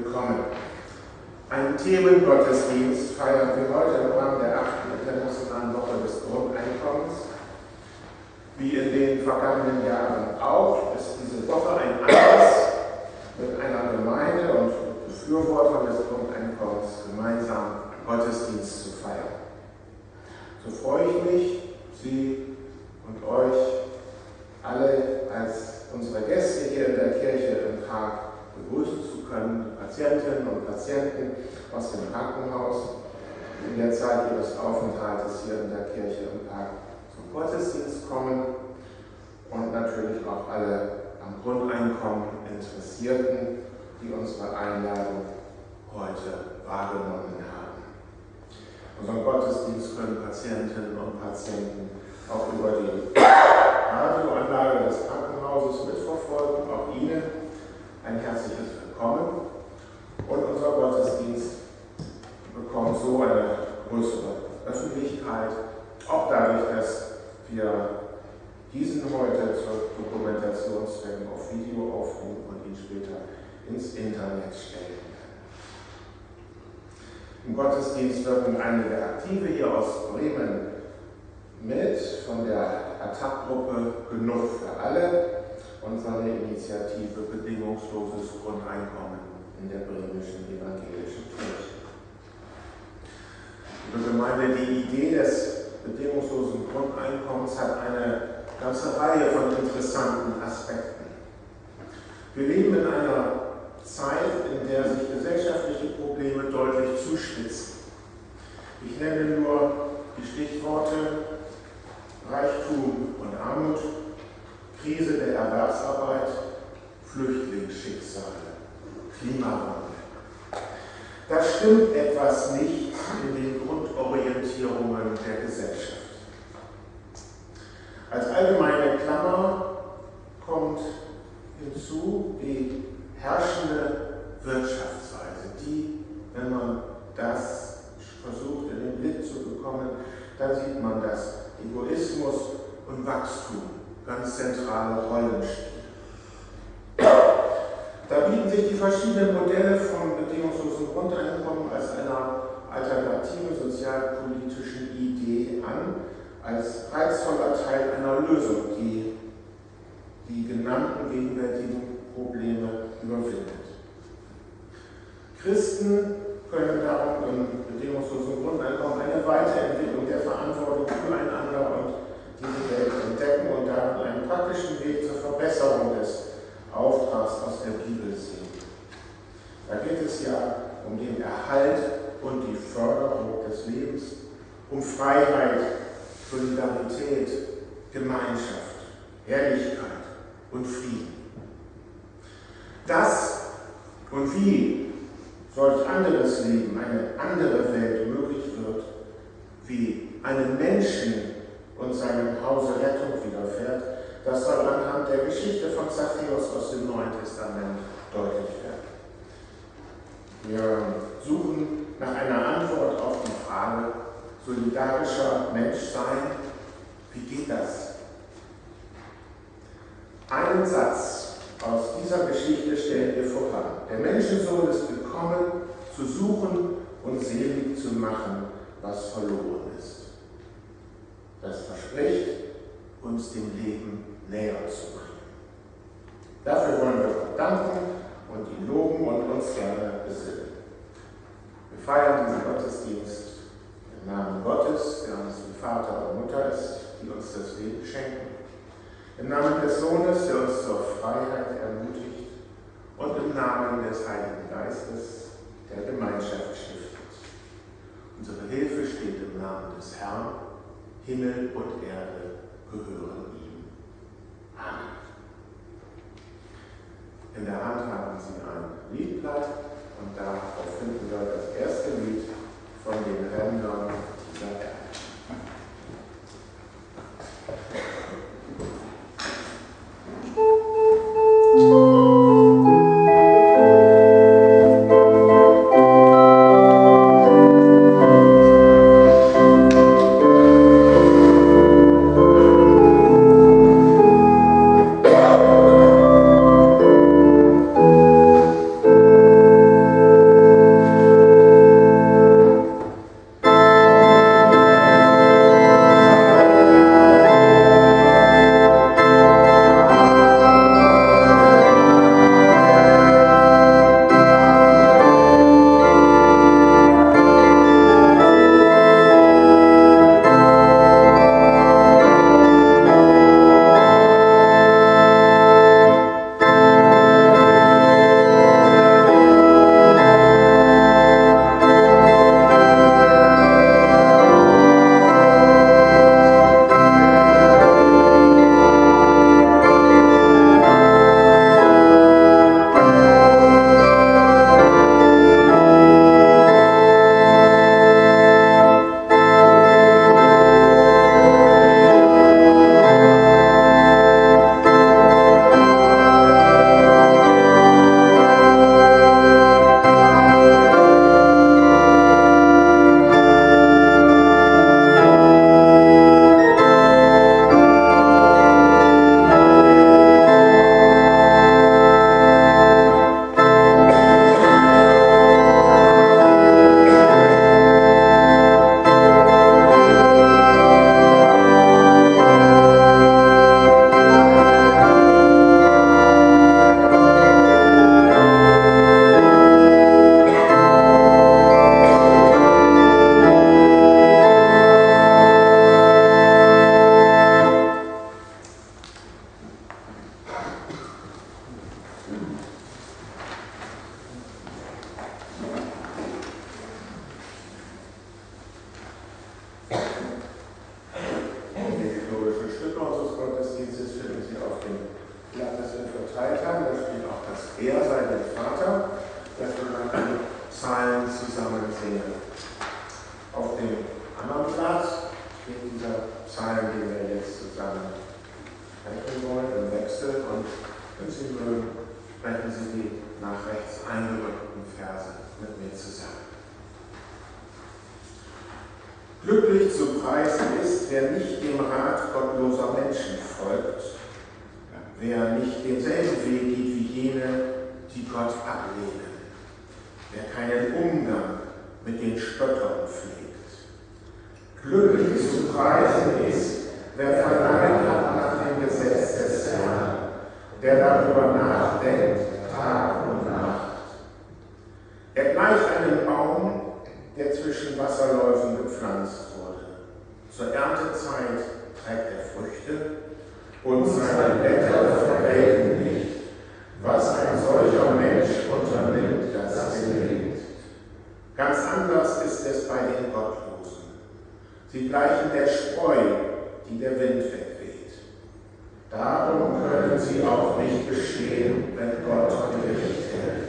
willkommen. Einen Themengottesdienst feiern wir heute im Rahmen der 8. Internationalen Woche des Grundeinkommens. Wie in den vergangenen Jahren auch, ist diese Woche ein Anlass, mit einer Gemeinde und Befürwortern des Grundeinkommens gemeinsam Gottesdienst zu feiern. So freue ich mich, Sie und euch alle als unsere Gäste hier in der Kirche in Prag begrüßen zu können, Patientinnen und Patienten aus dem Krankenhaus in der Zeit ihres Aufenthaltes hier in der Kirche in Prag zum Gottesdienst kommen und natürlich auch alle am Grundeinkommen Interessierten, die unsere Einladung heute wahrgenommen haben. Unseren Gottesdienst können Patientinnen und Patienten auch über die Radioanlage des Krankenhauses mitverfolgen. Auch Ihnen ein herzliches Willkommen. Und unser Gottesdienst bekommt so eine größere Öffentlichkeit, auch dadurch, dass wir diesen heute zur Dokumentationszwecken auf Video aufnehmen und ihn später ins Internet stellen werden. Im Gottesdienst wirken einige Aktive hier aus Bremen mit, von der ATTAC-Gruppe Genug für alle und seine Initiative Bedingungsloses Grundeinkommen in der bremischen evangelischen Kirche. Liebe Gemeinde, die Idee des bedingungslosen Grundeinkommens hat eine ganze Reihe von interessanten Aspekten. Wir leben in einer Zeit, in der sich gesellschaftliche Probleme deutlich zuspitzen. Ich nenne nur die Stichworte Reichtum und Armut, Krise der Erwerbsarbeit, Flüchtlingsschicksale, Klimawandel. Da stimmt etwas nicht in den Grundorientierungen der Gesellschaft. Als allgemeine Klammer kommt hinzu die herrschende Wirtschaftsweise, die, wenn man das versucht in den Blick zu bekommen, dann sieht man, dass Egoismus und Wachstum ganz zentrale Rollen spielen. Da bieten sich die verschiedenen Modelle vom bedingungslosen Grundeinkommen als einer alternativen sozialpolitischen Idee an, als reizvoller Teil einer Lösung, die die genannten gegenwärtigen Probleme überwindet. Christen können darum im bedingungslosen Grundeinkommen eine Weiterentwicklung der Verantwortung füreinander und diese Welt entdecken und darin einen praktischen Weg zur Verbesserung des Auftrags aus der Bibel sehen. Da geht es ja um den Erhalt und die Förderung des Lebens, um Freiheit, Solidarität, Gemeinschaft, Ehrlichkeit und Frieden. Das und wie solch anderes Leben, eine andere Welt möglich wird, wie einem Menschen und seinem Hause Rettung widerfährt, das soll anhand der Geschichte von Zachäus aus dem Neuen Testament deutlich werden. Wir suchen nach einer Antwort auf die Frage, solidarischer Mensch sein, wie geht das? Einen Satz aus dieser Geschichte stellen wir voran. Der Menschensohn ist gekommen, zu suchen und selig zu machen, was verloren ist. Das verspricht, uns dem Leben näher zu bringen. Dafür wollen wir Gott danken und ihn loben und uns gerne besinnen. Wir feiern diesen Gottesdienst im Namen Gottes, der uns wie Vater und Mutter ist, die uns das Leben schenken. Im Namen des Sohnes, der uns zur Freiheit ermutigt, und im Namen des Heiligen Geistes, der Gemeinschaft stiftet. Unsere Hilfe steht im Namen des Herrn. Himmel und Erde gehören ihm. Amen. In der Hand haben Sie ein Liedblatt und darauf finden wir das erste Lied von den Rändern dieser Erde. Psalm zusammen singen. Auf dem anderen Blatt steht dieser Psalm, den wir jetzt zusammen sprechen wollen, im Wechsel. Und wenn Sie mögen, sprechen Sie die nach rechts eingerückten Verse mit mir zusammen. Glücklich zu preisen ist, wer nicht dem Rat gottloser Menschen folgt, wer nicht denselben Weg geht wie jene, die Gott ablehnen, wer keinen Umgang mit den Spöttern pflegt. Glücklich zu preisen ist, wer Verlangen hat nach dem Gesetz des Herrn, der darüber nachdenkt, Tag und Nacht. Er gleicht einem Baum, der zwischen Wasserläufen gepflanzt wurde. Zur Erntezeit trägt er Früchte und seine Blätter verwelken nicht. Was ein solcher Mensch unternimmt, das gelingt. Ganz anders ist es bei den Gottlosen. Sie gleichen der Spreu, die der Wind wegweht. Darum können sie auch nicht bestehen, wenn Gott Gericht hält.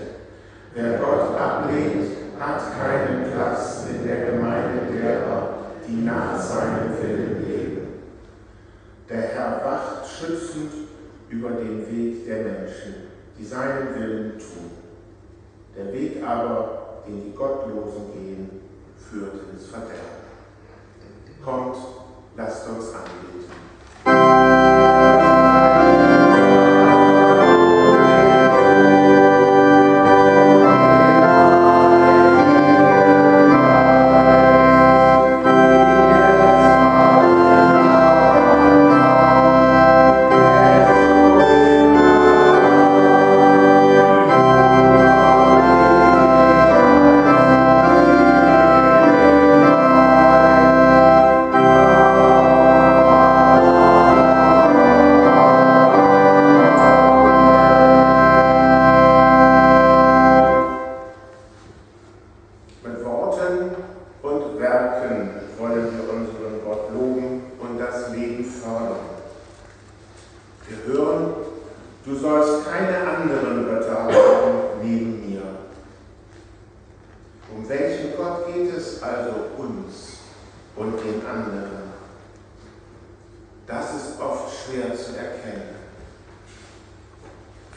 Wer Gott ablehnt, hat keinen Platz in der Gemeinde derer, die nach seinem Willen leben. Der Herr wacht schützend über den Weg der Menschen, die seinen Willen tun. Der Weg aber, den die Gottlosen gehen, führt ins Verderben. Kommt, lasst uns anbeten.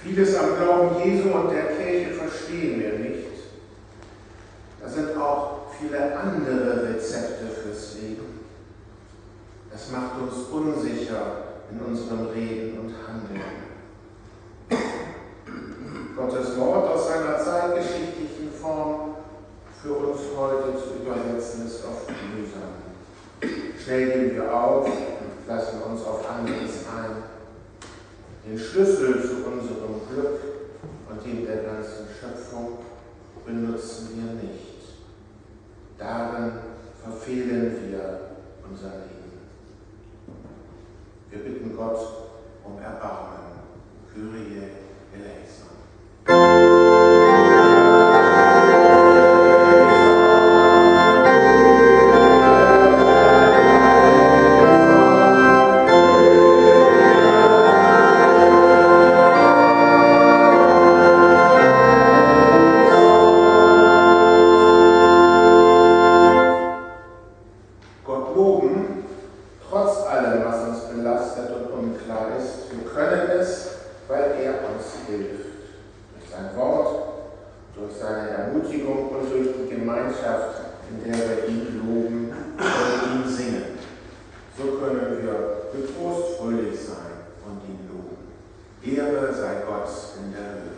Vieles am Glauben Jesu und der Kirche verstehen wir nicht. Da sind auch viele andere Rezepte fürs Leben. Das macht uns unsicher in unserem Reden und Handeln. Gottes Wort aus seiner zeitgeschichtlichen Form für uns heute zu übersetzen ist oft mühsam. Schnell gehen wir auf und lassen uns auf anderes ein. Den Schlüssel zu unserem Glück und dem der ganzen Schöpfung benutzen wir nicht. Darin verfehlen wir unser Leben. Wir bitten Gott um Erbarmen. Kyrie eleison. Ehre sei Gott in der Höhe.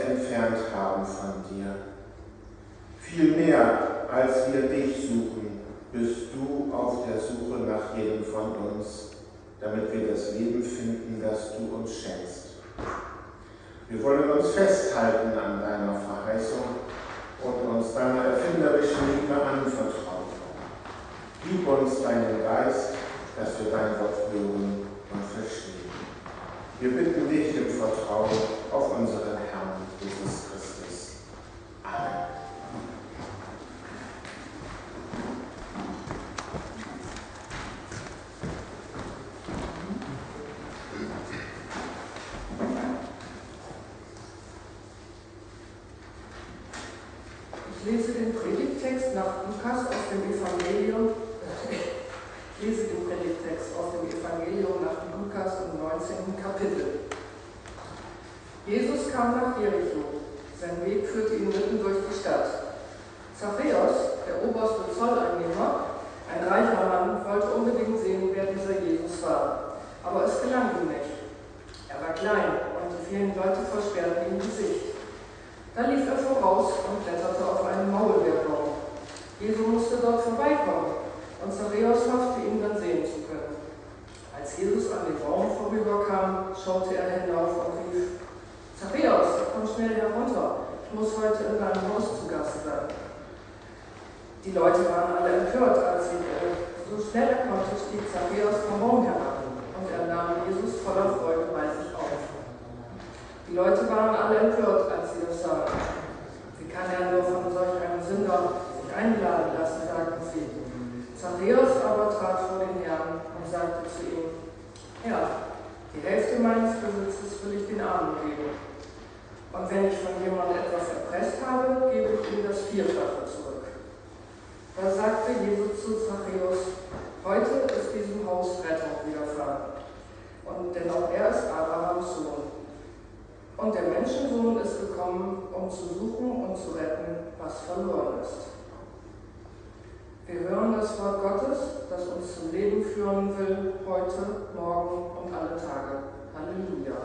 entfernt haben von dir. Viel mehr, als wir dich suchen, bist du auf der Suche nach jedem von uns, damit wir das Leben finden, das du uns schenkst. Wir wollen uns festhalten an deiner Verheißung und uns deiner erfinderischen Liebe anvertrauen. Gib uns deinen Geist, dass wir dein Wort hören und verstehen. Wir bitten dich im Vertrauen auf unseren Herrn Jesus Christus. Amen. Ich lese den Predigttext nach Lukas aus dem Evangelium. Ich lese den Predigttext aus dem Evangelium nach Lukas im 19. Kapitel. Jesus kam nach Jericho. Sein Weg führte ihn mitten durch die Stadt. Zachäus, der oberste Zolleinnehmer, ein reicher Mann, wollte unbedingt sehen, wer dieser Jesus war. Aber es gelang ihm nicht. Er war klein und die vielen Leute versperrten ihm die Sicht. Da lief er voraus und kletterte auf einen Maulbeerbaum. Jesus musste dort vorbeikommen und Zachäus hoffte, ihn dann sehen zu können. Als Jesus an dem Baum vorüberkam, schaute er hinauf und rief: Zachäus, komm schnell herunter, ich muss heute in deinem Haus zu Gast sein. Die Leute waren alle empört, als so schnell er konnte, stieg Zachäus vom Baum herab und er nahm Jesus voller Freude bei sich auf. Die Leute waren alle empört, als sie das sahen. Wie kann er nur von solch einem Sünder sich einladen lassen, sagten sie. Zachäus aber trat vor den Herrn und sagte zu ihm: Herr, die Hälfte meines Besitzes will ich den Armen geben. Und wenn ich von jemandem etwas erpresst habe, gebe ich ihm das Vierfache zurück. Da sagte Jesus zu Zachäus: Heute ist diesem Haus Rettung widerfahren. Und denn auch er ist Abrahams Sohn. Und der Menschensohn ist gekommen, um zu suchen und zu retten, was verloren ist. Wir hören das Wort Gottes, das uns zum Leben führen will, heute, morgen und alle Tage. Halleluja.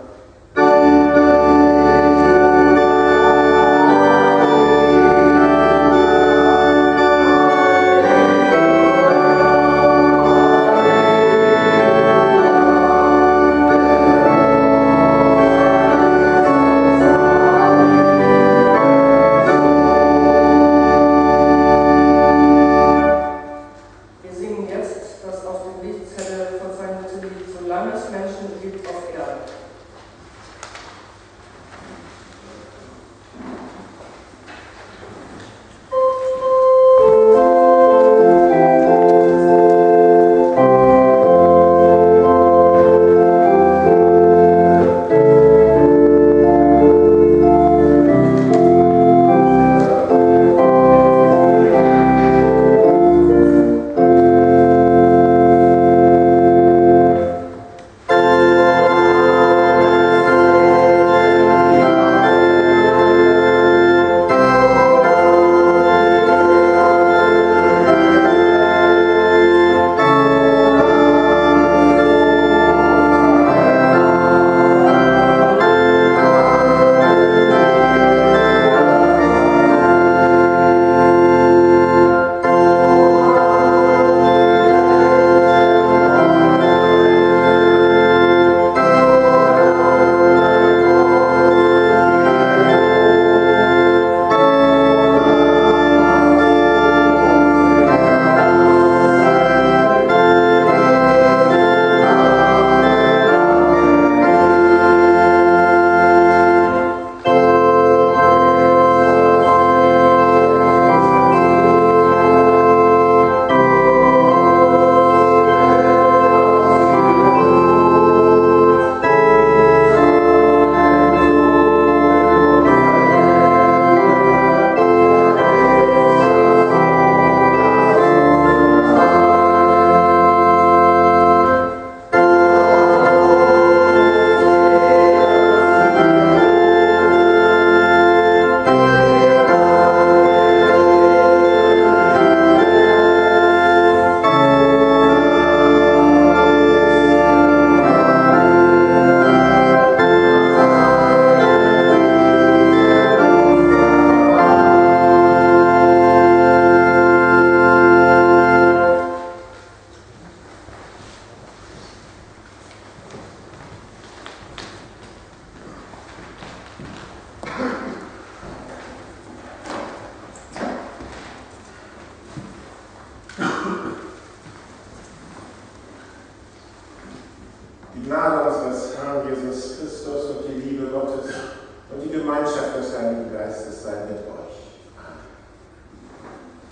Geistes sei mit euch. Amen.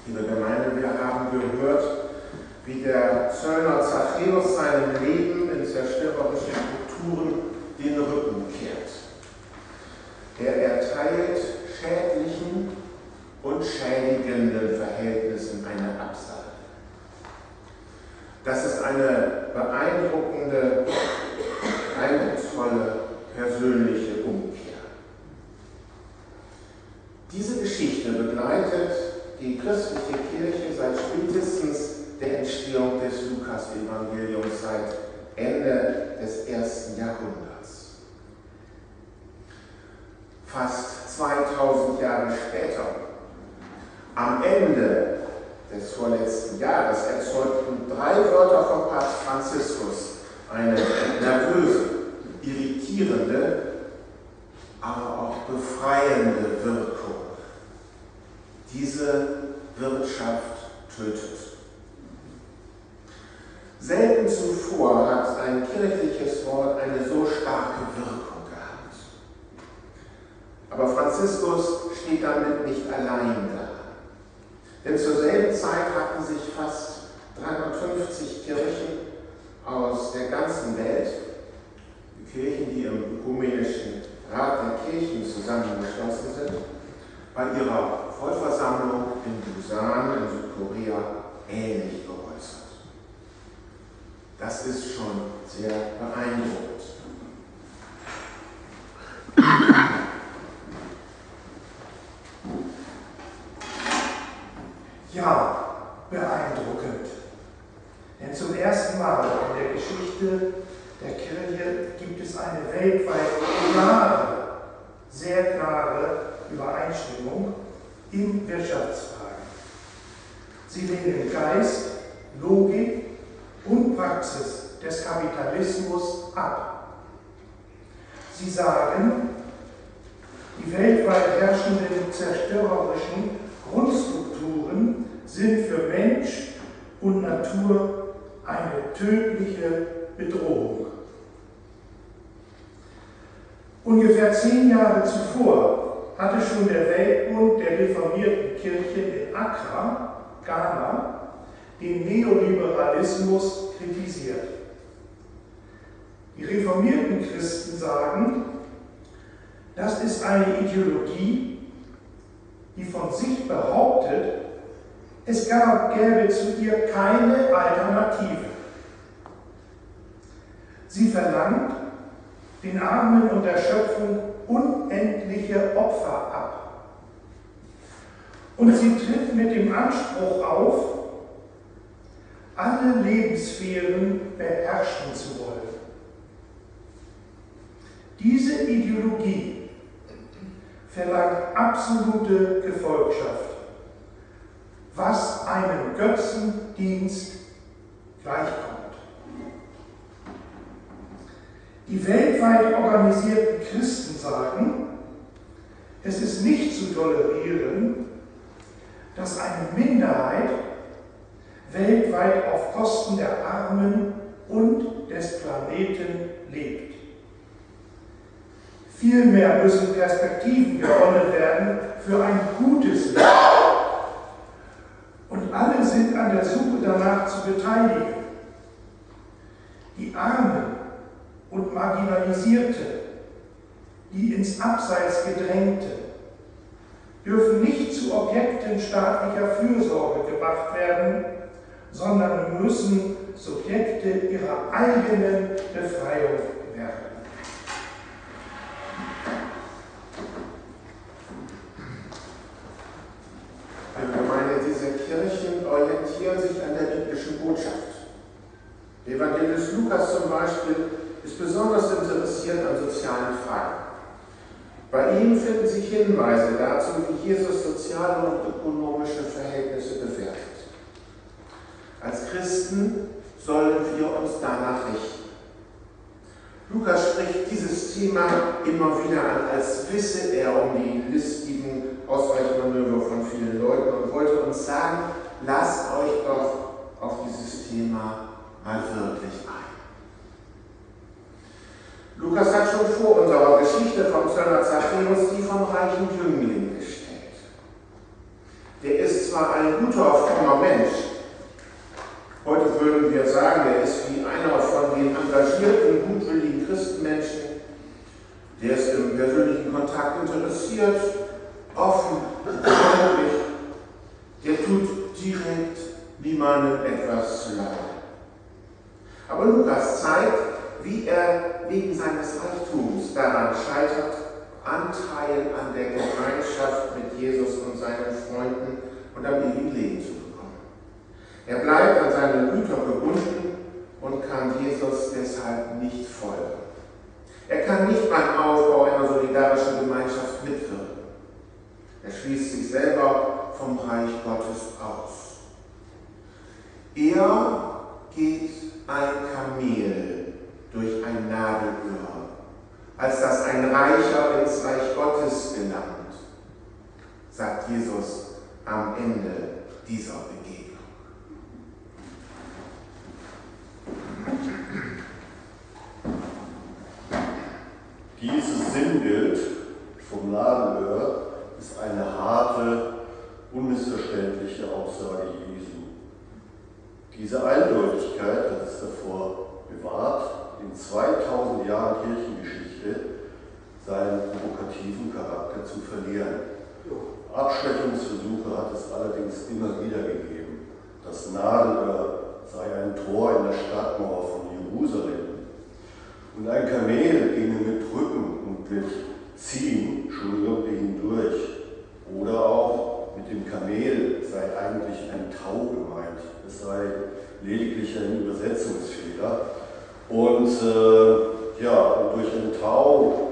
Liebe Gemeinde, wir haben gehört, wie der Zöllner Zachäus seinem Leben in zerstörerischen Strukturen den Rücken kehrt. Er erteilt schädlichen und schädigenden Verhältnissen eine Absage. Das ist eine beeindruckende, eindrucksvolle persönliche Umkehr. Diese Geschichte begleitet die christliche Kirche seit spätestens der Entstehung des Lukas-Evangeliums, seit Ende des 1. Jahrhunderts. Fast 2000 Jahre später, am Ende des vorletzten Jahres, erzeugten 3 Wörter von Papst Franziskus eine nervöse, irritierende, aber auch befreiende Wirkung. Diese Wirtschaft tötet. Selten zuvor hat ein kirchliches Wort eine so starke Wirkung gehabt. Aber Franziskus steht damit nicht allein da. Denn zur selben Zeit hatten sich fast 350 Kirchen aus der ganzen Welt, die Kirchen, die im Ökumenischen Rat der Kirchen zusammengeschlossen sind, bei ihrer Vollversammlung in Busan in Südkorea ähnlich geäußert. Das ist schon sehr beeindruckend. Ja, beeindruckend. Denn zum ersten Mal in der Geschichte der Kirche gibt es eine weltweit klare, sehr klare Übereinstimmung in Wirtschaftsfragen. Sie lehnen Geist, Logik und Praxis des Kapitalismus ab. Sie sagen, die weltweit herrschenden zerstörerischen Grundstrukturen sind für Mensch und Natur eine tödliche Bedrohung. Ungefähr 10 Jahre zuvor hatte schon der Weltbund der reformierten Kirchen in Accra, Ghana, den Neoliberalismus kritisiert. Die reformierten Christen sagen, das ist eine Ideologie, die von sich behauptet, es gäbe zu ihr keine Alternative. Sie verlangt den Armen und der Schöpfung unendliche Opfer ab. Und sie tritt mit dem Anspruch auf, alle Lebenssphären beherrschen zu wollen. Diese Ideologie verlangt absolute Gefolgschaft, was einem Götzendienst gleichkommt. Die weltweit organisierten Christen sagen, es ist nicht zu tolerieren, dass eine Minderheit weltweit auf Kosten der Armen und des Planeten lebt. Vielmehr müssen Perspektiven gewonnen werden für ein gutes Leben. Und alle sind an der Suche danach zu beteiligen. Die Armen und Marginalisierte, die ins Abseits gedrängte, dürfen nicht zu Objekten staatlicher Fürsorge gemacht werden, sondern müssen Subjekte ihrer eigenen Befreiung werden. Gemeinde, diese Kirchen orientieren sich an der biblischen Botschaft. Der Evangelist Lukas zum Beispiel ist besonders interessiert an sozialen Fragen. Bei ihm finden sich Hinweise dazu, wie Jesus soziale und ökonomische Verhältnisse bewertet. Als Christen sollen wir uns danach richten. Lukas spricht dieses Thema immer wieder an, als wisse er um die listigen Ausweichmanöver von vielen Leuten und wollte uns sagen, lasst euch doch auf dieses Thema mal wirklich ein. Lukas hat schon vor unserer Geschichte vom Zöllner Zachäus die vom reichen Jüngling ein guter, frommer Mensch. Heute würden wir sagen, er ist wie einer von den engagierten, gutwilligen Christenmenschen, der ist im persönlichen Kontakt interessiert, offen, freundlich, der tut direkt niemandem etwas zu leid. Aber Lukas zeigt, wie er wegen seines Reichtums daran scheitert, Anteil an der Gemeinschaft mit Jesus und seinen Freunden und am ewigen Leben zu bekommen. Er bleibt an seine Güter gebunden und kann Jesus deshalb nicht folgen. Er kann nicht beim Aufbau einer solidarischen Gemeinschaft mitwirken. Er schließt sich selber vom Reich Gottes aus. Er geht ein Kamel durch ein Nadelöhr, als dass ein Reicher ins Reich Gottes gelangt, sagt Jesus am Ende dieser Begegnung. Dieses Sinnbild vom Nadelöhr ist eine harte, unmissverständliche Aussage Jesu. Diese Eindeutigkeit hat es davor bewahrt, in 2000 Jahren Kirchengeschichte seinen provokativen Charakter zu verlieren. Abschreckungsversuche hat es allerdings immer wieder gegeben. Das Nadelöhr sei ein Tor in der Stadtmauer von Jerusalem. Und ein Kamel ginge mit Drücken und mit Ziehen schon irgendwie hindurch. Oder auch mit dem Kamel sei eigentlich ein Tau gemeint. Es sei lediglich ein Übersetzungsfehler. Und durch ein Tau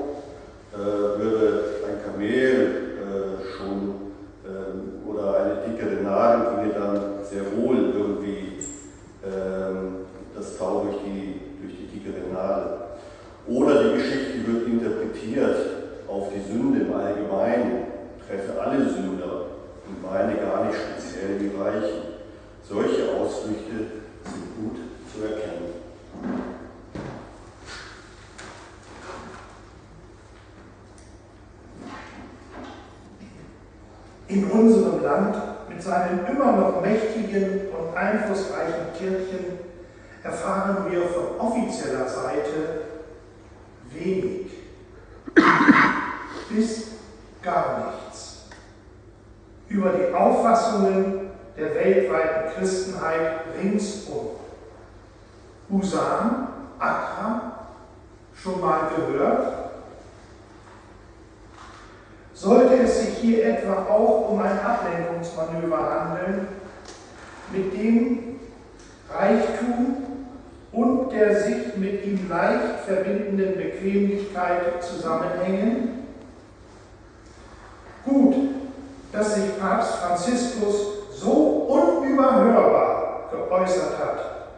würde ein Kamel oder eine dickere Nadel ginge dann sehr wohl irgendwie das Tau durch die dickere Nadel. Oder die Geschichte wird interpretiert auf die Sünde im Allgemeinen, treffe alle Sünder und meine gar nicht speziell die Reichen. Solche Ausflüchte sind gut zu erkennen. In unserem Land mit seinen immer noch mächtigen und einflussreichen Kirchen erfahren wir von offizieller Seite wenig bis gar nichts über die Auffassungen der weltweiten Christenheit ringsum. Husan, Accra, schon mal gehört? Sollte es sich hier etwa auch um ein Ablenkungsmanöver handeln, mit dem Reichtum und der sich mit ihm leicht verbindenden Bequemlichkeit zusammenhängen? Gut, dass sich Papst Franziskus so unüberhörbar geäußert hat,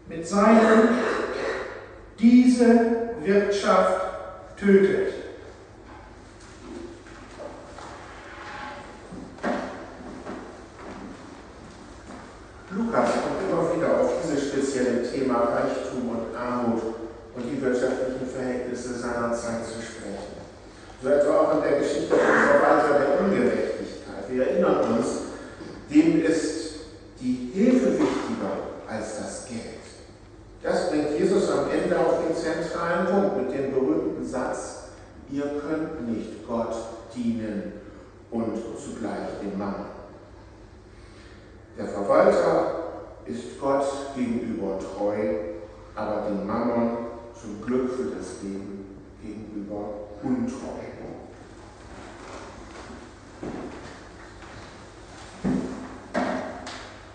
mit seinem „Diese Wirtschaft tötet". Lukas kommt immer wieder auf dieses spezielle Thema Reichtum und Armut und die wirtschaftlichen Verhältnisse seiner Zeit zu sprechen. So etwa auch in der Geschichte vom Verwalter der Ungerechtigkeit. Wir erinnern uns, dem ist die Hilfe wichtiger als das Geld. Das bringt Jesus am Ende auf den zentralen Punkt mit dem berühmten Satz: Ihr könnt nicht Gott dienen und zugleich dem Mammon. Der Verwalter ist Gott gegenüber treu, aber dem Mammon zum Glück für das Leben gegenüber untreu.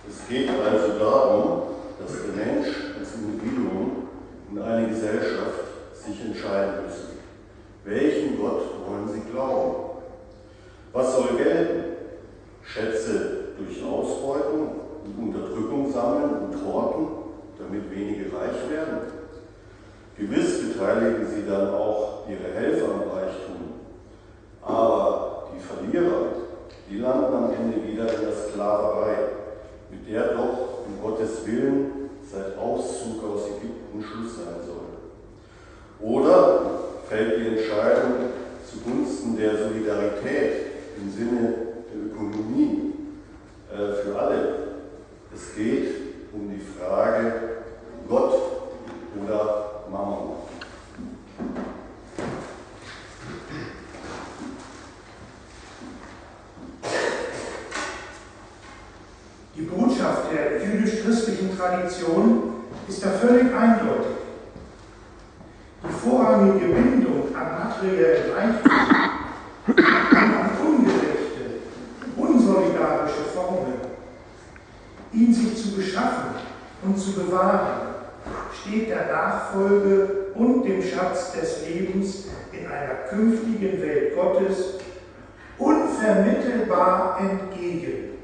Es geht also darum, dass der Mensch als Individuum und eine Gesellschaft sich entscheiden müssen. Welchen Gott wollen sie glauben? Was soll gelten? Schätze durch Ausbeutung und Unterdrückung sammeln und horten, damit wenige reich werden? Gewiss beteiligen sie dann auch ihre Helfer am Reichtum. Aber die Verlierer, die landen am Ende wieder in der Sklaverei, mit der doch um Gottes Willen seit Auszug aus Ägypten Schluss sein soll. Oder fällt die Entscheidung zugunsten der Solidarität im Sinne der Ökonomie, Es geht um die Frage Gott oder Mammon. Die Botschaft der jüdisch-christlichen Tradition ist da völlig eindeutig. Die vorrangige Bindung an materiellen Reichtum, an ungerechte, unsolidarische Formen, ihn sich zu beschaffen und zu bewahren, steht der Nachfolge und dem Schatz des Lebens in einer künftigen Welt Gottes unvermittelbar entgegen.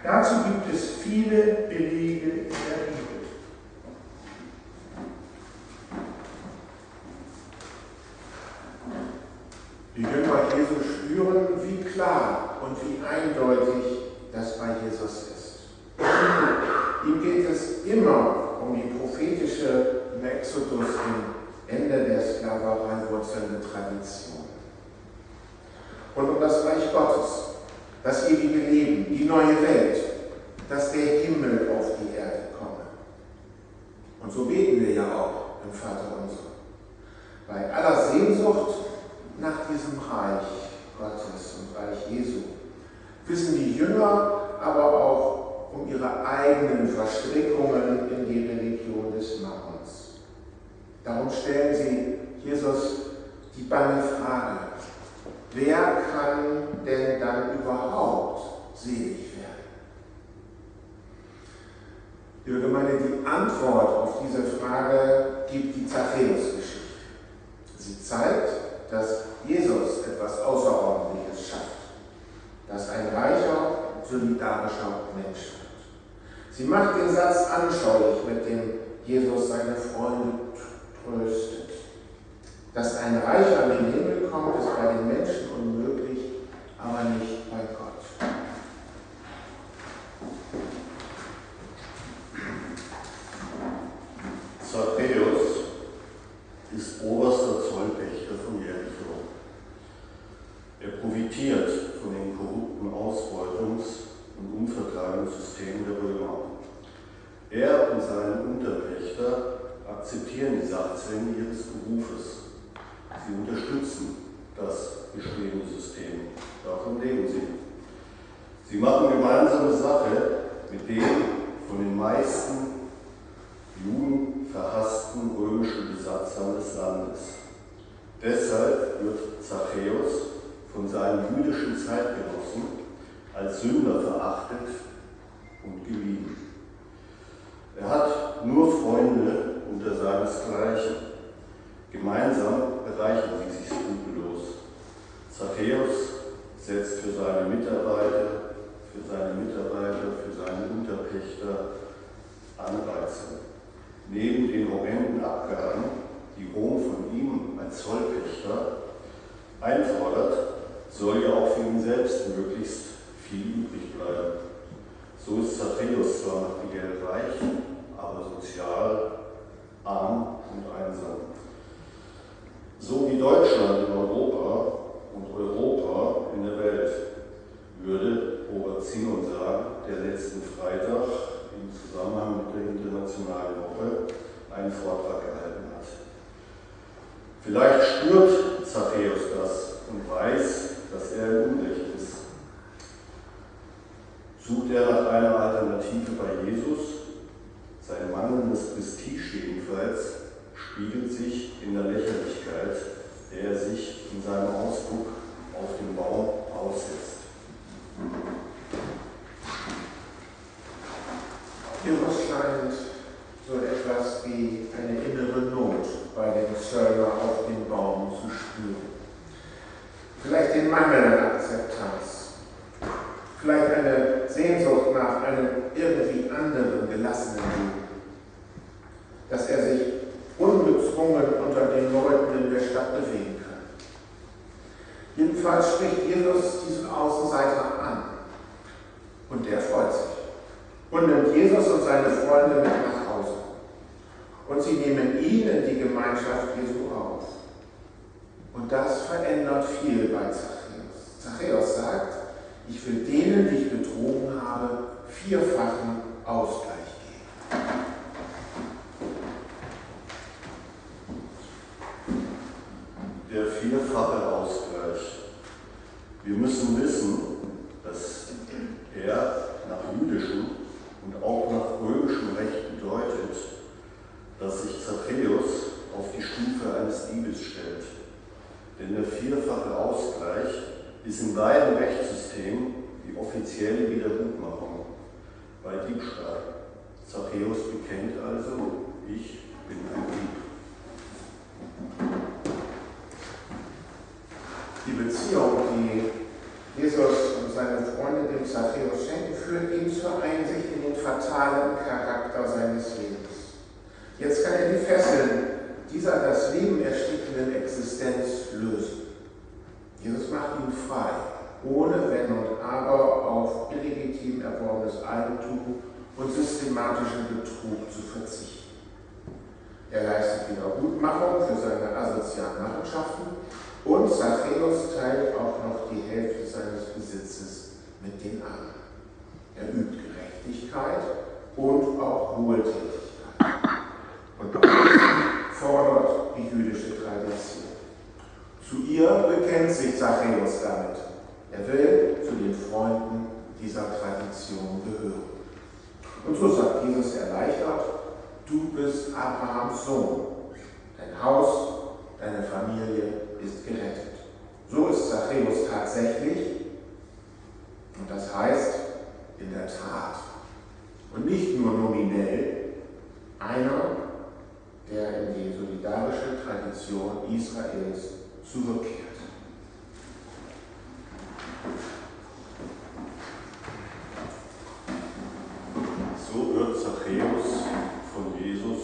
Dazu gibt es viele Belege in der Bibel. Die Jünger Jesu spüren, wie klar und wie eindeutig das bei Jesus ist. Ihm geht es immer um die prophetische im Exodus, dem Ende der Sklaverei wurzelnde Tradition. Und um das Reich Gottes, das ewige Leben, die neue Welt, dass der Himmel auf die Erde komme. Und so beten wir ja auch im Vaterunser. Bei aller Sehnsucht nach diesem Reich Gottes und Reich Jesu wissen die Jünger aber auch um ihre eigenen Verstrickungen in die Religion des Mammons. Darum stellen sie Jesus die bange Frage: Wer kann denn dann überhaupt selig werden? Liebe Gemeinde, die Antwort auf diese Frage gibt die Zachäus-Geschichte. Sie zeigt, dass Jesus etwas Außerordentliches schafft, dass ein reicher, solidarischer Mensch wird. Sie macht den Satz anschaulich, mit dem Jesus seine Freunde tröstet. Dass ein Reicher in den Himmel kommt, ist bei den Menschen unmöglich, aber nicht bei Gott. Zachäus ist oberster Zollpächter von Jericho. Er profitiert von den korrupten Ausbeutungs- und Umverteilungssystemen der Römer. Er und seine Unterpächter akzeptieren die Sachzwänge ihres Berufes. Sie unterstützen das bestehende System. Davon leben sie. Sie machen gemeinsame Sache mit den von den meisten Juden verhassten römischen Besatzern des Landes. Deshalb wird Zachäus von seinen jüdischen Zeitgenossen als Sünder verachtet und gemieden. Er hat nur Freunde unter seinesgleichen. Gemeinsam bereichern sie sich skrupellos. Zachäus setzt für seine Mitarbeiter, für seine Unterpächter Anreize. Neben den horrenden Abgaben, die Rom von ihm als Zollpächter einfordert, soll ja auch für ihn selbst möglichst viel übrig bleiben. So ist Zachäus zwar materiell reich, aber sozial arm und einsam. So wie Deutschland in Europa und Europa in der Welt, würde Robert Simon sagen, der letzten Freitag im Zusammenhang mit der Internationalen Woche einen Vortrag gehalten hat. Vielleicht spürt Zachäus das und weiß, dass er im Unrecht ist. Sucht er nach einer Alternative bei Jesus? Sein mangelndes Prestige jedenfalls spiegelt sich in der Lächerlichkeit, der er sich in seinem Ausdruck auf dem Baum aussetzt. Jesus scheint so etwas wie eine innere Not bei dem Zöllner auf dem Baum zu spüren. Vielleicht den Mangel an Akzeptanz, vielleicht eine Sehnsucht nach einem irgendwie anderen, gelassenen Leben, dass er sich unbezwungen unter den Leuten in der Stadt bewegen kann. Jedenfalls spricht Jesus diesen Außenseiter an und der freut sich und nimmt Jesus und seine Freunde mit nach Hause. Und sie nehmen ihn in die Gemeinschaft Jesu auf. Und das verändert viel bei Zachäus. Zachäus sagt: Ich will denen, die ich betrogen habe, vierfachen Ausgleich gehen. Der vierfache Ausgleich. Wir müssen wissen, dass er nach jüdischem und auch nach römischem Recht bedeutet, dass sich Zachäus auf die Stufe eines Diebes stellt. Denn der vierfache Ausgleich ist in beiden Rechtssystemen die offizielle Wiedergutmachung bei Diebstahl. Zachäus bekennt also, ich bin ein Dieb. Die Beziehung, die Jesus und seine Freunde dem Zachäus schenken, führt ihn zur Einsicht in den fatalen Charakter seines Lebens. Jetzt kann er die Fesseln dieser das Leben erstickenden Existenz lösen. Jesus macht ihn frei, ohne Wenn und Aber auf illegitim erworbenes Eigentum und systematischen Betrug zu verzichten. Er leistet Wiedergutmachung für seine asozialen Machenschaften und Zachäus teilt auch noch die Hälfte seines Besitzes mit den Armen. Er übt Gerechtigkeit und auch Wohltätigkeit. Und das fordert die jüdische Tradition. Zu ihr bekennt sich Zachäus damit. Er will zu den Freunden dieser Tradition gehören. Und so sagt Jesus erleichtert, du bist Abrahams Sohn. Dein Haus, deine Familie ist gerettet. So ist Zachäus tatsächlich, und das heißt in der Tat und nicht nur nominell, einer, der in die solidarische Tradition Israels zurückkehrt. So wird Zachäus von Jesus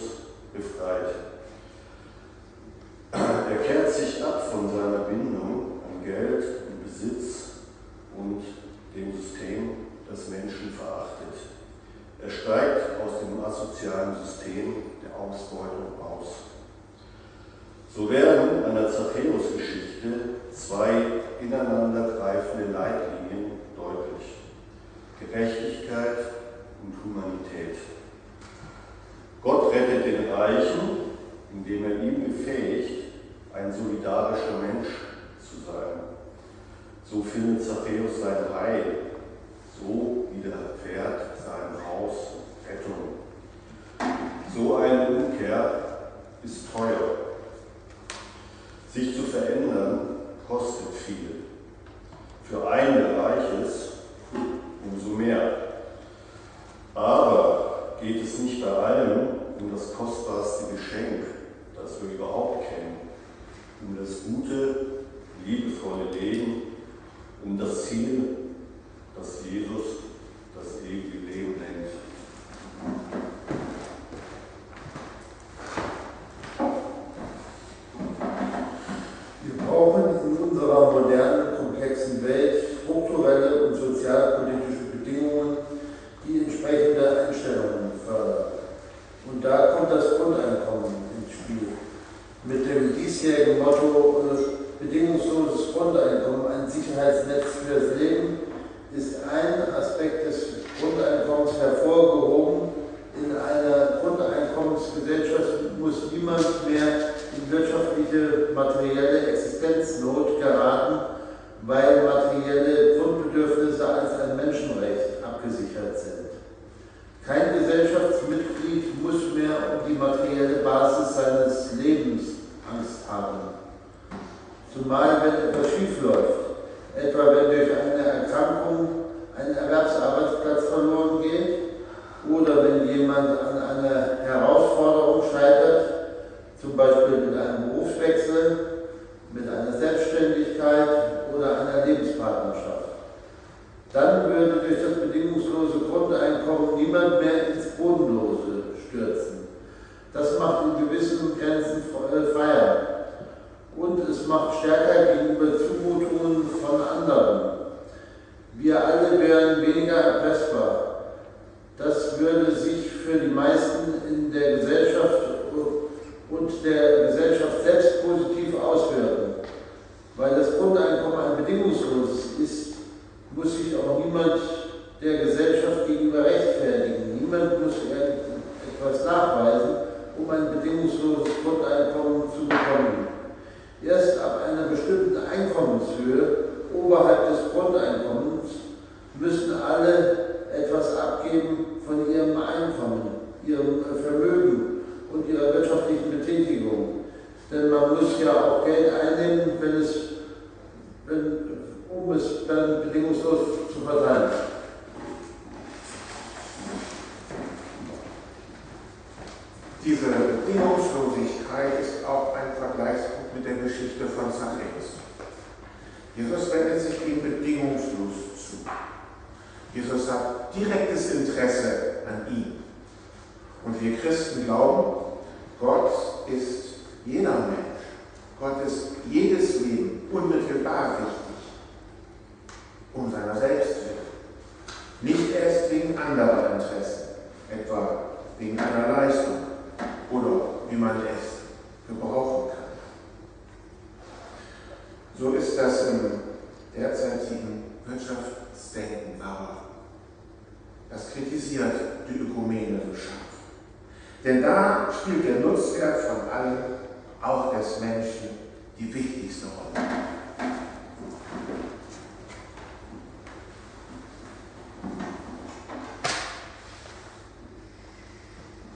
befreit. Er kehrt sich ab von seiner Bindung an Geld und Besitz und dem System, das Menschen verachtet. Er steigt aus dem asozialen System der Ausbeutung aus. So werden an der Zachäus-Geschichte zwei ineinandergreifende Leitlinien deutlich: Gerechtigkeit und Humanität. Gott rettet den Reichen, indem er ihn befähigt, ein solidarischer Mensch zu sein. So findet Zachäus sein Heil, so widerfährt seinem Haus Rettung. So eine Umkehr ist teuer. Sich zu verändern kostet viel. Für einen, der reich ist, umso mehr. Aber geht es nicht bei allem um das kostbarste Geschenk, das wir überhaupt kennen, um das gute, liebevolle Leben, um das Ziel, das Jesus das ewige Leben nennt. Wir brauchen in unserer modernen, komplexen Welt strukturelle und sozialpolitische Bedingungen, die entsprechende Einstellungen fördern. Und da kommt das Grundeinkommen ins Spiel. Mit dem diesjährigen Motto bedingungsloses Grundeinkommen, ein Sicherheitsnetz fürs Leben, ist ein Aspekt des Grundeinkommens hervorgehoben. In einer Grundeinkommensgesellschaft muss niemand mehr in wirtschaftliche, materielle Existenznot geraten, weil materielle Grundbedürfnisse als ein Menschenrecht abgesichert sind. Kein Gesellschaftsmitglied muss mehr um die materielle Basis seines Lebens Angst haben. Zumal wenn etwas schiefläuft, etwa wenn durch eine Erkrankung ein Erwerbsarbeitsplatz verloren geht oder wenn jemand an einer Herausforderung scheitert, zum Beispiel mit einem Berufswechsel, mit einer Selbstständigkeit oder einer Lebenspartnerschaft. Dann würde durch das bedingungslose Grundeinkommen niemand mehr ins Bodenlose stürzen. Das macht in gewissen Grenzen freier. Und es macht stärker gegenüber Zumutungen von anderen. Wir alle wären weniger erpressbar. Das würde sich für die meisten in der Gesellschaft und der Gesellschaft selbst positiv auswirken. Weil das Grundeinkommen ein bedingungsloses ist, muss sich auch niemand der Gesellschaft gegenüber Denn man muss ja auch Geld einnehmen, um es dann bedingungslos zu verteilen. Diese Bedingungslosigkeit ist auch ein Vergleichspunkt mit der Geschichte von Zachäus. Jesus wendet sich ihm bedingungslos zu. Jesus hat direktes Interesse an ihm. Und wir Christen glauben, Gott ist jeder Mensch. Gott ist jedes Leben unmittelbar wichtig. Um seiner selbst willen. Nicht erst wegen anderer Interessen, etwa wegen einer Leistung oder wie man es gebrauchen kann. So ist das im derzeitigen Wirtschaftsdenken aber. Das kritisiert die Ökumene so scharf. Denn da spielt der Nutzwert von allem, auch des Menschen, die wichtigste Rolle.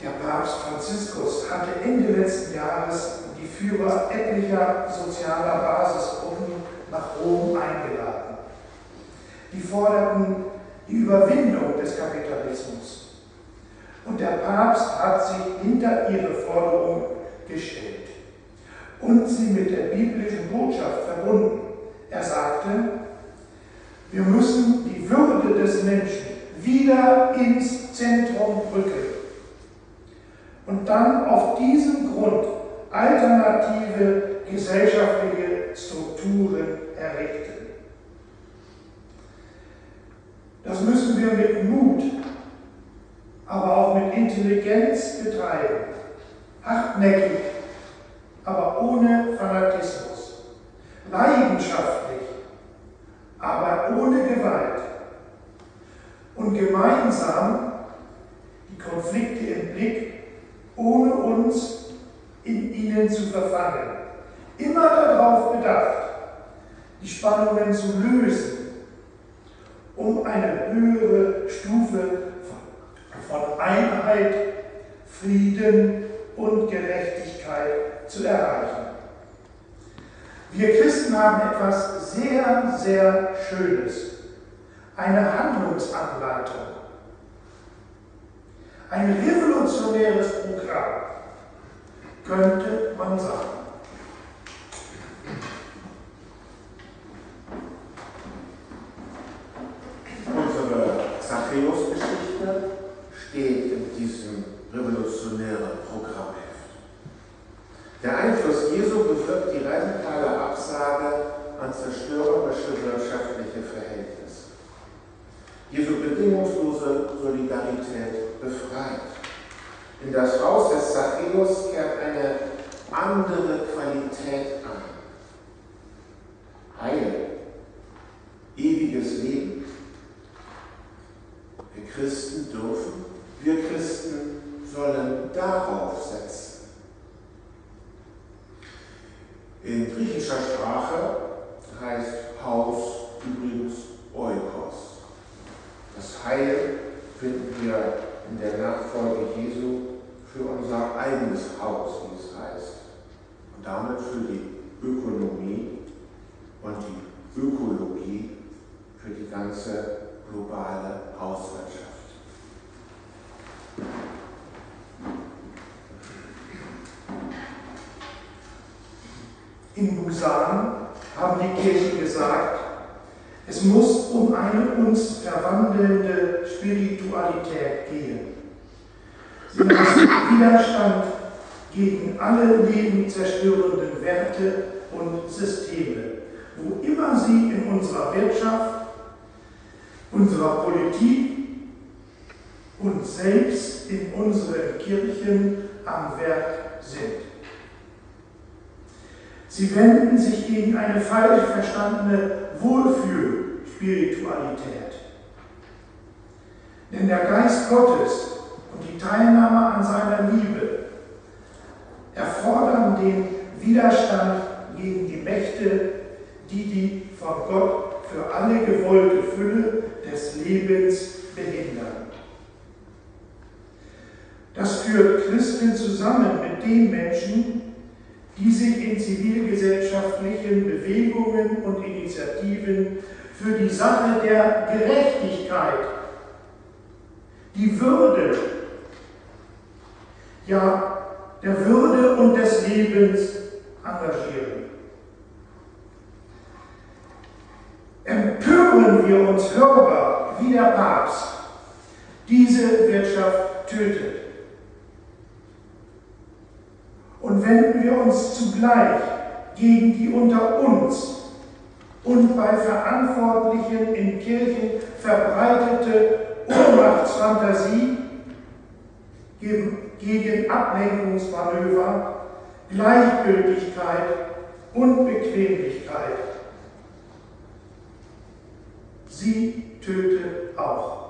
Der Papst Franziskus hatte Ende letzten Jahres die Führer etlicher sozialer Basisgruppen nach Rom eingeladen. Die forderten die Überwindung des Kapitalismus. Und der Papst hat sich hinter ihre Forderung gestellt und sie mit der biblischen Botschaft verbunden. Er sagte, wir müssen die Würde des Menschen wieder ins Zentrum rücken und dann auf diesem Grund alternative gesellschaftliche Strukturen errichten. Das müssen wir mit Mut, aber auch mit Intelligenz betreiben, hartnäckig, aber ohne Fanatismus, leidenschaftlich, aber ohne Gewalt und gemeinsam die Konflikte im Blick, ohne uns in ihnen zu verfangen, immer darauf bedacht, die Spannungen zu lösen, um eine höhere Stufe von Einheit, Frieden und Gerechtigkeit zu erreichen. Wir Christen haben etwas sehr, sehr Schönes, eine Handlungsanleitung, ein revolutionäres Programm, könnte man sagen. Unsere Zachäus-Geschichte steht in diesem revolutionären Programmheft. Der Einfluss Jesu bewirkt die radikale Absage an zerstörerische wirtschaftliche Verhältnisse. Jesu bedingungslose Solidarität befreit. In das Haus des Zachäus kehrt eine andere Qualität ein. Heil, ewiges Leben. Wir Christen sollen darauf setzen. In griechischer Sprache heißt Haus übrigens Oikos. Das Heil finden wir in der Nachfolge Jesu für unser eigenes Haus, wie es heißt, und damit für die Ökonomie und die Ökologie, für die ganze globale Hauswirtschaft. In Busan haben die Kirchen gesagt, es muss um eine uns verwandelnde Spiritualität gehen. Sie leisten Widerstand gegen alle lebenszerstörenden Werte und Systeme, wo immer sie in unserer Wirtschaft, unserer Politik und selbst in unseren Kirchen am Werk sind. Sie wenden sich gegen eine falsch verstandene Wohlfühl-Spiritualität. Denn der Geist Gottes und die Teilnahme an seiner Liebe erfordern den Widerstand gegen die Mächte, die die von Gott für alle gewollte Fülle des Lebens behindern. Das führt Christen zusammen mit den Menschen, die sich in zivilgesellschaftlichen Bewegungen und Initiativen für die Sache der Gerechtigkeit, die Würde, ja, der Würde und des Lebens engagieren. Empören wir uns hörbar wie der Papst. Diese Wirtschaft tötet. Und wenden wir uns zugleich gegen die unter uns und bei Verantwortlichen in Kirchen verbreitete Ohnmachtsfantasie gegen Ablenkungsmanöver, Gleichgültigkeit und Bequemlichkeit. Sie tötet auch.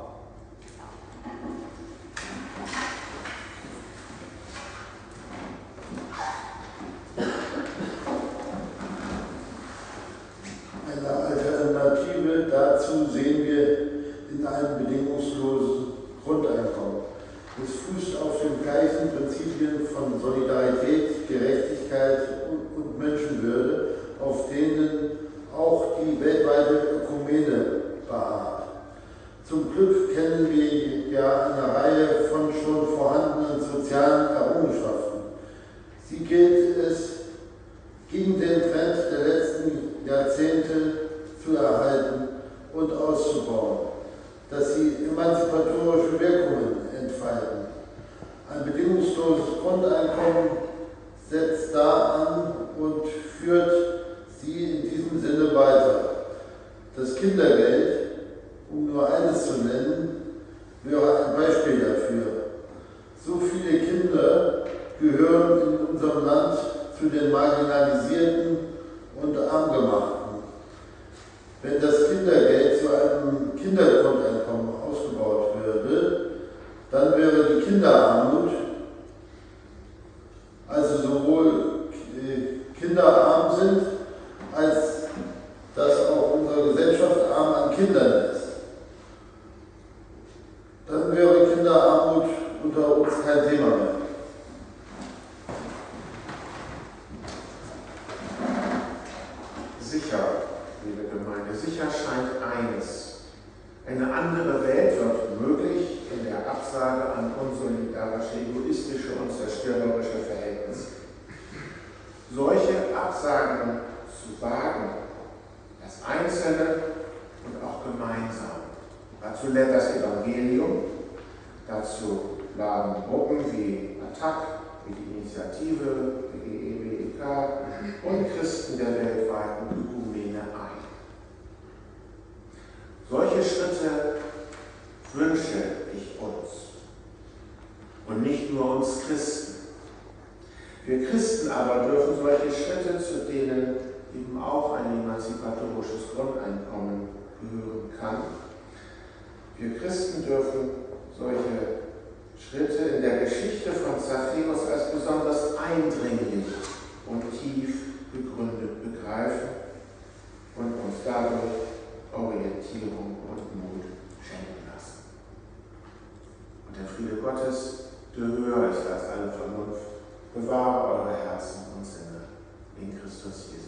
Eine Alternative dazu sehen wir in einem bedingungslosen Grundeinkommen. Es fußt auf den gleichen Prinzipien von Solidarität, Gerechtigkeit und Menschenwürde, auf denen auch die weltweite Ökumene beharrt. Zum Glück kennen wir ja eine Reihe von schon vorhandenen sozialen Errungenschaften. Sie gilt es, gegen den Trend der letzten Jahrzehnte zu erhalten und auszubauen, dass sie emanzipatorische Wirkungen entfalten. Ein bedingungsloses Grundeinkommen setzt da an und führt sie in diesem Sinne weiter. Das Kindergeld, um nur eines zu nennen, wäre ein Beispiel dafür. So viele Kinder gehören in unserem Land zu den Marginalisierten und Armgemachten. Wenn das Kindergeld zu einem Kindergrundeinkommen ausgebaut würde, dann wäre die Kinderarmut, also sowohl Kinder arm sind, als dass auch unsere Gesellschaft arm an Kindern ist. Dann wäre Kinderarmut unter uns kein Thema mehr. Sicher, liebe Gemeinde, sicher scheint eines: eine andere Welt wird möglich in der Absage an unsolidarische, egoistische und zerstörerische Verhältnisse. Solche Absagen zu wagen, als Einzelne und auch gemeinsam. Dazu lädt das Evangelium, dazu laden Gruppen wie ATTAC, wie die Initiative, wie EWEK und Christen der weltweiten Ökumene ein. Solche Schritte wünsche ich uns und nicht nur uns Christen. Wir Christen aber dürfen solche Schritte, zu denen eben auch ein emanzipatorisches Grundeinkommen gehören kann. Wir Christen dürfen solche Schritte in der Geschichte von Zachäus als besonders eindringlich und tief begründet begreifen und uns dadurch Orientierung und Mut schenken lassen. Und der Friede Gottes, der höher ist als alle Vernunft, bewahre eure Herzen und Sinne in Christus Jesus.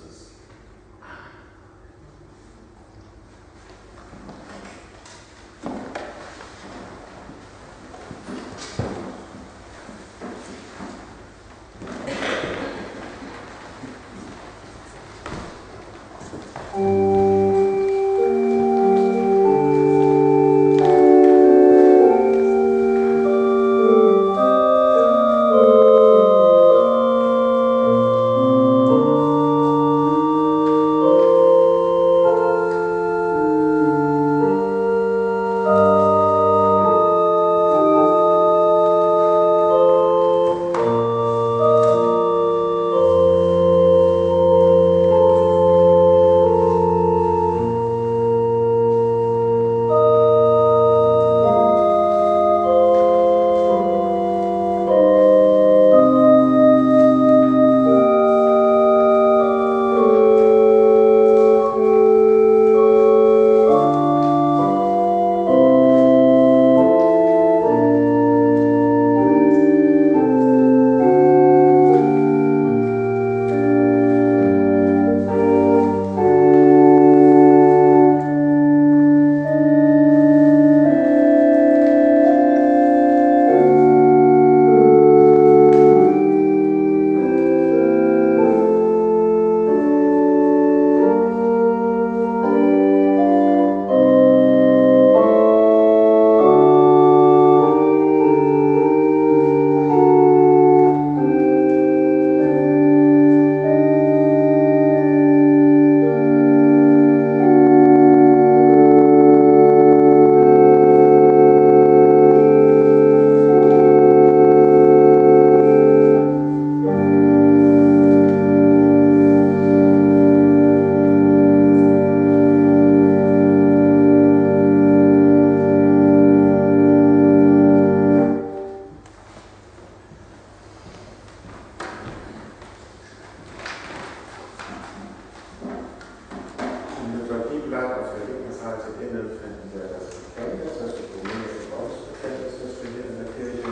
das Bekenntnis, das ökumenische Glaubensbekenntnis, das wir hier in der Kirche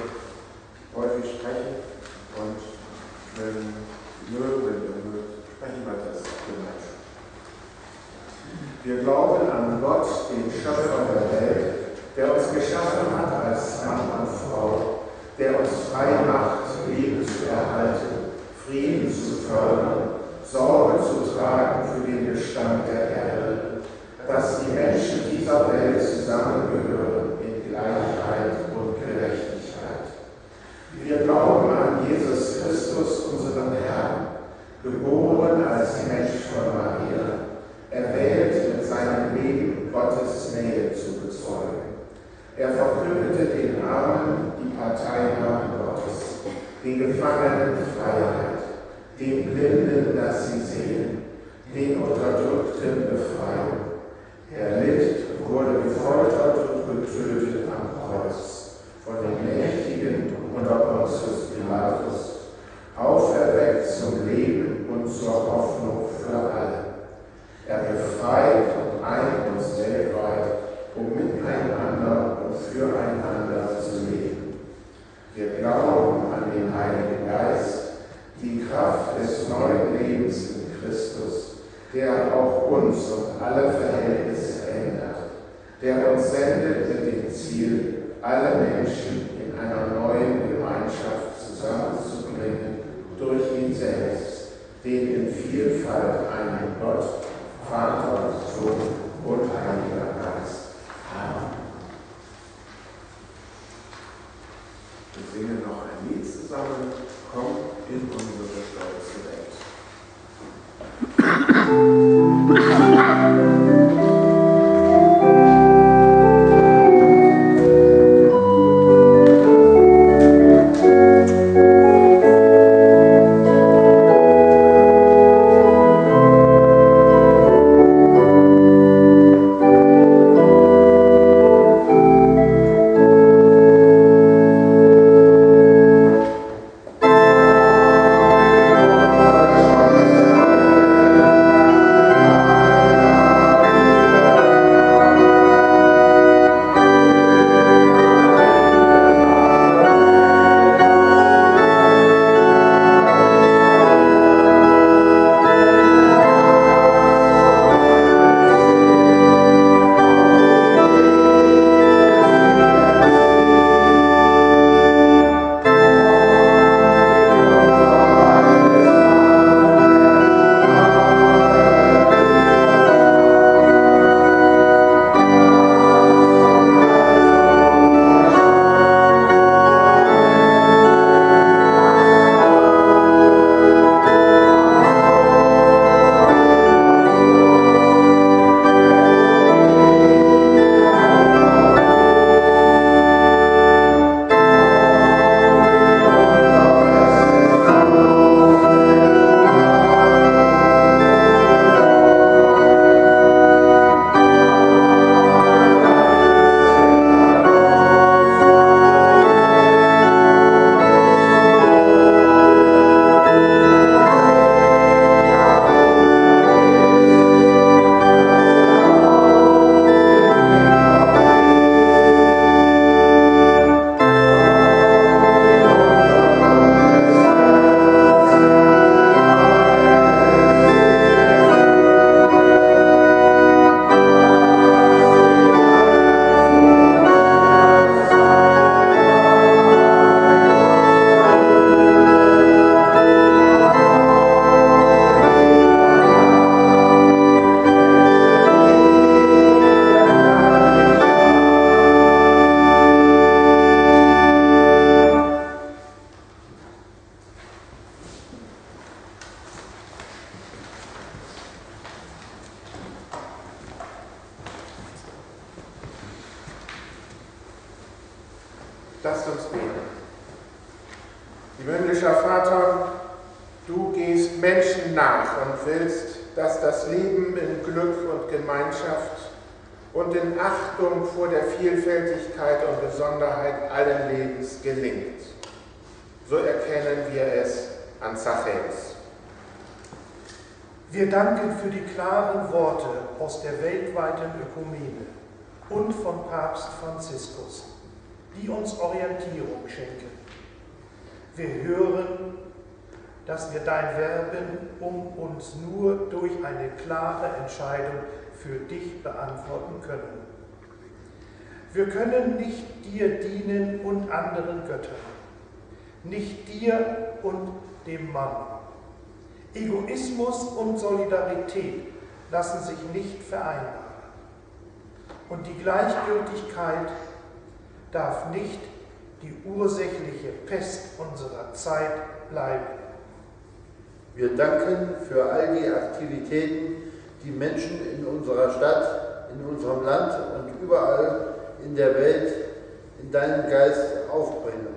häufig sprechen. Und wenn mögt, sprechen wir das gemeinsam. Wir glauben an Gott, den Schöpfer der Welt, der uns geschaffen hat als Mann und Frau, der uns frei macht, Leben zu erhalten, Frieden zu fördern, Sorge zu tragen für den Bestand der Erde, dass die Menschen dieser Welt zusammengehören in Gleichheit und Gerechtigkeit. Wir glauben an Jesus Christus, unseren Herrn, geboren als Mensch von Maria, erwählt mit seinem Leben Gottes Nähe zu bezeugen. Er verkündete den Armen die Parteinahme Gottes, den Gefangenen Freiheit, den Blinden, dass sie sehen, den Unterdrückten Befreiung. Er litt, wurde gefoltert und getötet am Kreuz, von den Mächtigen unter Pontius Pilatus, auferweckt zum Leben und zur Hoffnung für alle. Er befreit und eint uns weltweit, um miteinander und füreinander zu leben. Wir glauben an den Heiligen Geist, die Kraft des neuen Lebens in Christus, der auch uns und alle Verhältnisse ändert, der uns sendet mit dem Ziel, alle Menschen in einer neuen Gemeinschaft zusammenzubringen durch ihn selbst, den in Vielfalt einen Gott, Vater, Sohn und Heiliger Geist. Amen. Wir singen noch ein Lied zusammen. Komm in unsere stolze Welt. Lasst uns beten. Lieber himmlischer Vater, du gehst Menschen nach und willst, dass das Leben in Glück und Gemeinschaft und in Achtung vor der Vielfältigkeit und Besonderheit allen Lebens gelingt. So erkennen wir es an Zachäus. Wir danken für die klaren Worte aus der weltweiten Ökumene. und von Papst Franziskus, die uns Orientierung schenken. Wir hören, dass wir dein Werben um uns nur durch eine klare Entscheidung für dich beantworten können. Wir können nicht dir dienen und anderen Göttern, nicht dir und dem Mann. Egoismus und Solidarität lassen sich nicht vereinbaren. Und die Gleichgültigkeit darf nicht die ursächliche Pest unserer Zeit bleiben. Wir danken für all die Aktivitäten, die Menschen in unserer Stadt, in unserem Land und überall in der Welt in deinem Geist aufbringen.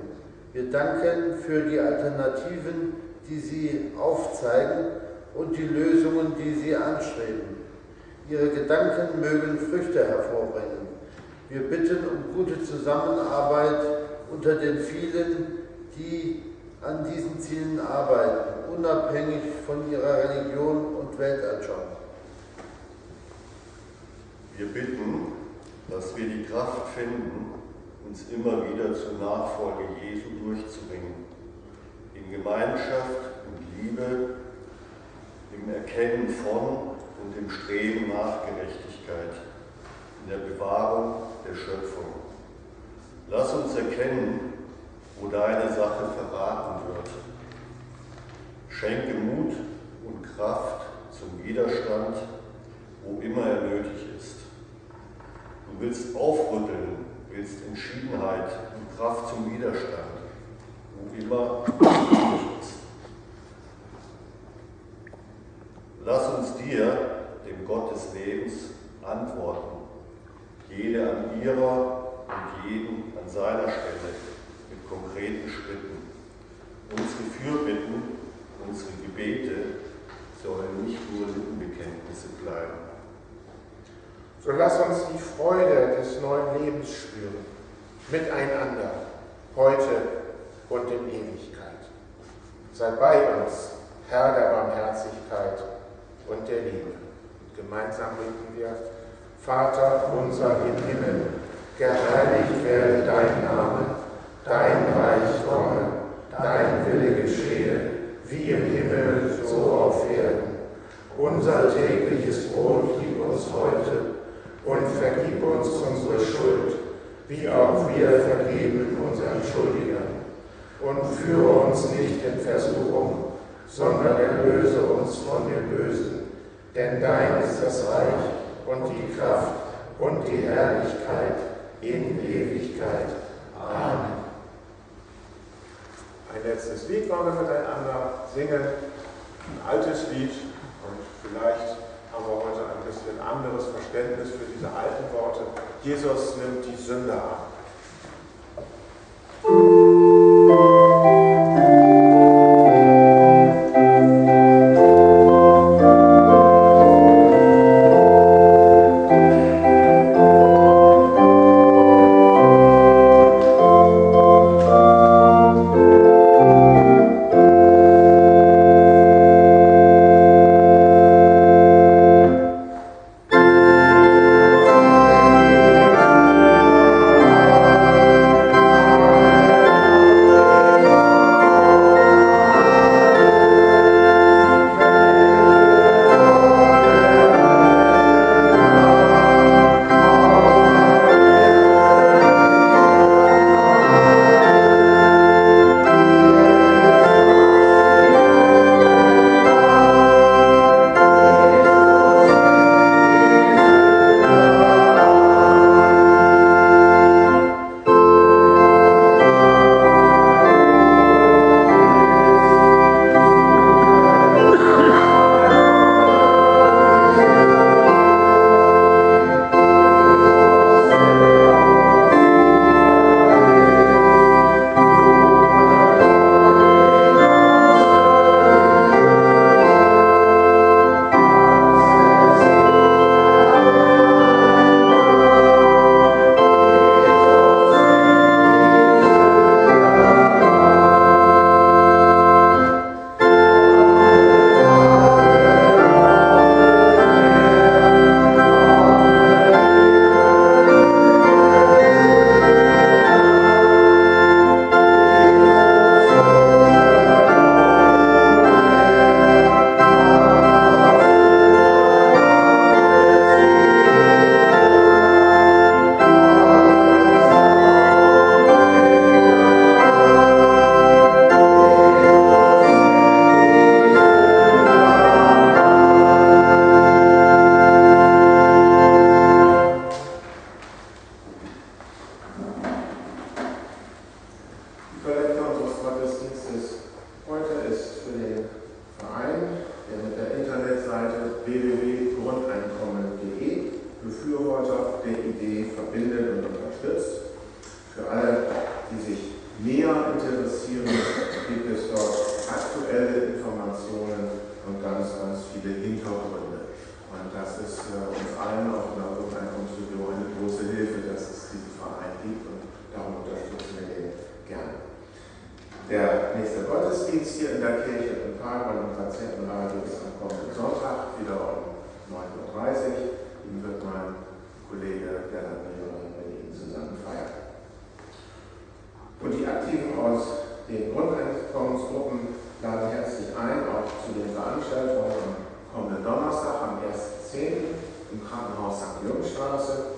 Wir danken für die Alternativen, die sie aufzeigen und die Lösungen, die sie anstreben. Ihre Gedanken mögen Früchte hervorbringen. Wir bitten um gute Zusammenarbeit unter den vielen, die an diesen Zielen arbeiten, unabhängig von ihrer Religion und Weltanschauung. Wir bitten, dass wir die Kraft finden, uns immer wieder zur Nachfolge Jesu durchzubringen, in Gemeinschaft und Liebe, im Erkennen von und im Streben nach Gerechtigkeit, in der Bewahrung der Schöpfung. Lass uns erkennen, wo deine Sache verraten wird. Schenke Mut und Kraft zum Widerstand, wo immer er nötig ist. Du willst aufrütteln, willst Entschiedenheit und Kraft zum Widerstand, wo immer nötig ist. Lass uns dir, dem Gott des Lebens, antworten, jede an ihrer und jeden an seiner Stelle, mit konkreten Schritten. Uns Gefühl bitten, unsere Gebete sollen nicht nur Lippenbekenntnisse bleiben. So lass uns die Freude des neuen Lebens spüren, miteinander, heute und in Ewigkeit. Sei bei uns, Herr der Barmherzigkeit und der Liebe. Gemeinsam beten wir: Vater unser im Himmel, geheiligt werde dein Name, dein Reich komme, dein Wille geschehe, wie im Himmel, so auf Erden. Unser tägliches Brot gib uns heute und vergib uns unsere Schuld, wie auch wir vergeben unseren Schuldigern. Und führe uns nicht in Versuchung, sondern erlöse uns von dem Bösen. Denn dein ist das Reich und die Kraft und die Herrlichkeit in Ewigkeit. Amen. Ein letztes Lied wollen wir miteinander singen, ein altes Lied, und vielleicht haben wir heute ein bisschen anderes Verständnis für diese alten Worte. Jesus nimmt die Sünde an. ganz, ganz viele Hintergründe. Und das ist uns allen auch in der Grundeinkommensregion eine große Hilfe, dass es diesen Verein gibt, und darum unterstützen wir den gerne. Der nächste Gottesdienst hier in der Kirche im Park und im Patientenradio ist am kommenden Sonntag wieder um 9:30 Uhr. Den wird mein Kollege Bernhard Mehrer mit Ihnen zusammen feiern. Und die Aktiven aus den Grundeinkommensgruppen laden herzlich ein, auch zu den Veranstaltungen am kommenden Donnerstag, am 1.10. im Krankenhaus St. Jungstraße.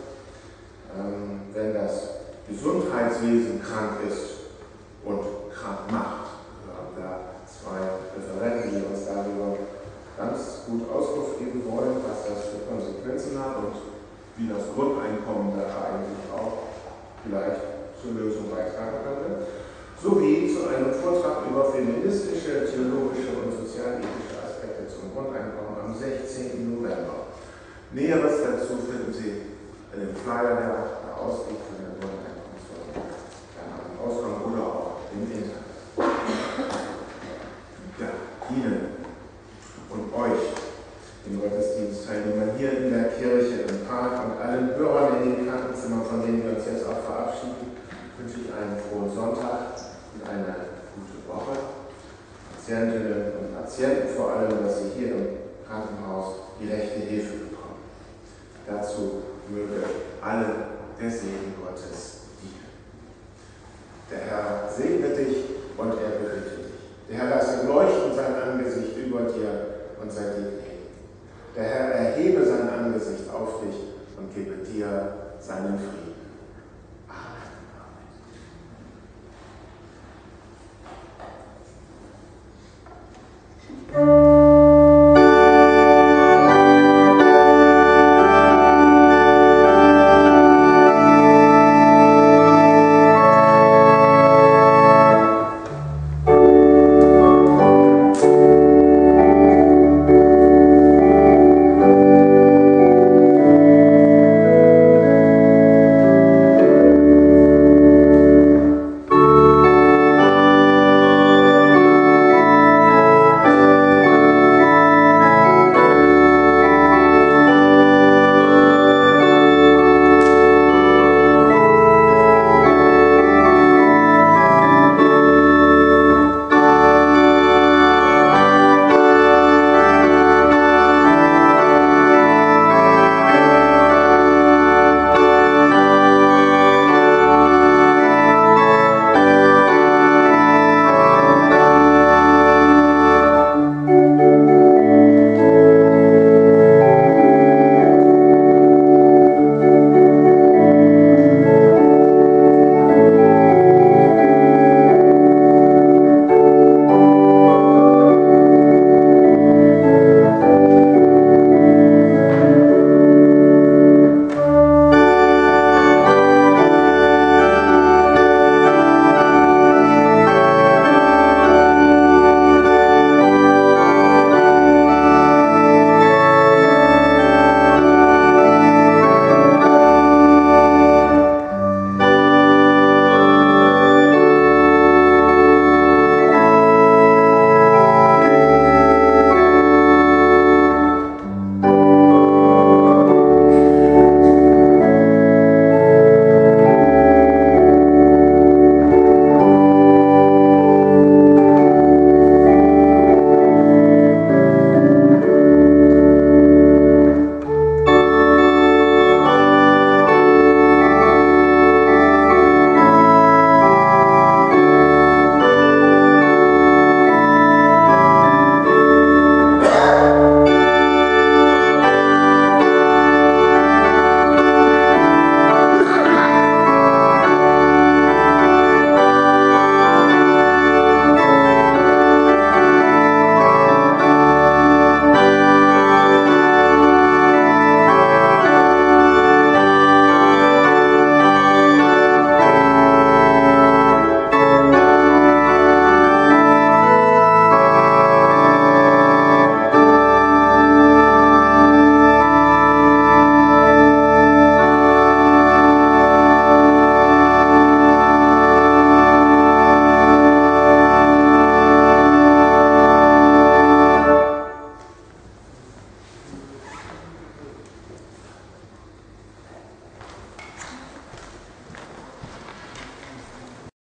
Wenn das Gesundheitswesen krank ist und krank macht, wir haben da zwei Referenten, die uns darüber ganz gut Auskunft geben wollen, was das für Konsequenzen hat und wie das Grundeinkommen da eigentlich auch vielleicht zur Lösung beitragen könnte, sowie zu einem Vortrag über feministische, theologische und sozialethische Aspekte zum Grundeinkommen am 16. November. Näheres dazu finden Sie in dem Flyer, der ausgeht von der Grundeinkommensförderung, am Ausgang oder auch im Internet. Ja, Ihnen und euch, den Gottesdienstteilnehmern hier in der Kirche, im Park und allen Hörern in den Krankenzimmern, von denen wir uns jetzt auch verabschieden, wünsche ich einen frohen Sonntag und eine gute Woche. Patientinnen und Patienten vor allem, dass sie hier im Krankenhaus die rechte Hilfe bekommen. Dazu möge alle der Segen Gottes dienen. Der Herr segne dich und er behüte dich. Der Herr lasse leuchten sein Angesicht über dir und sei dir gnädig. Der Herr erhebe sein Angesicht auf dich und gebe dir seinen Frieden.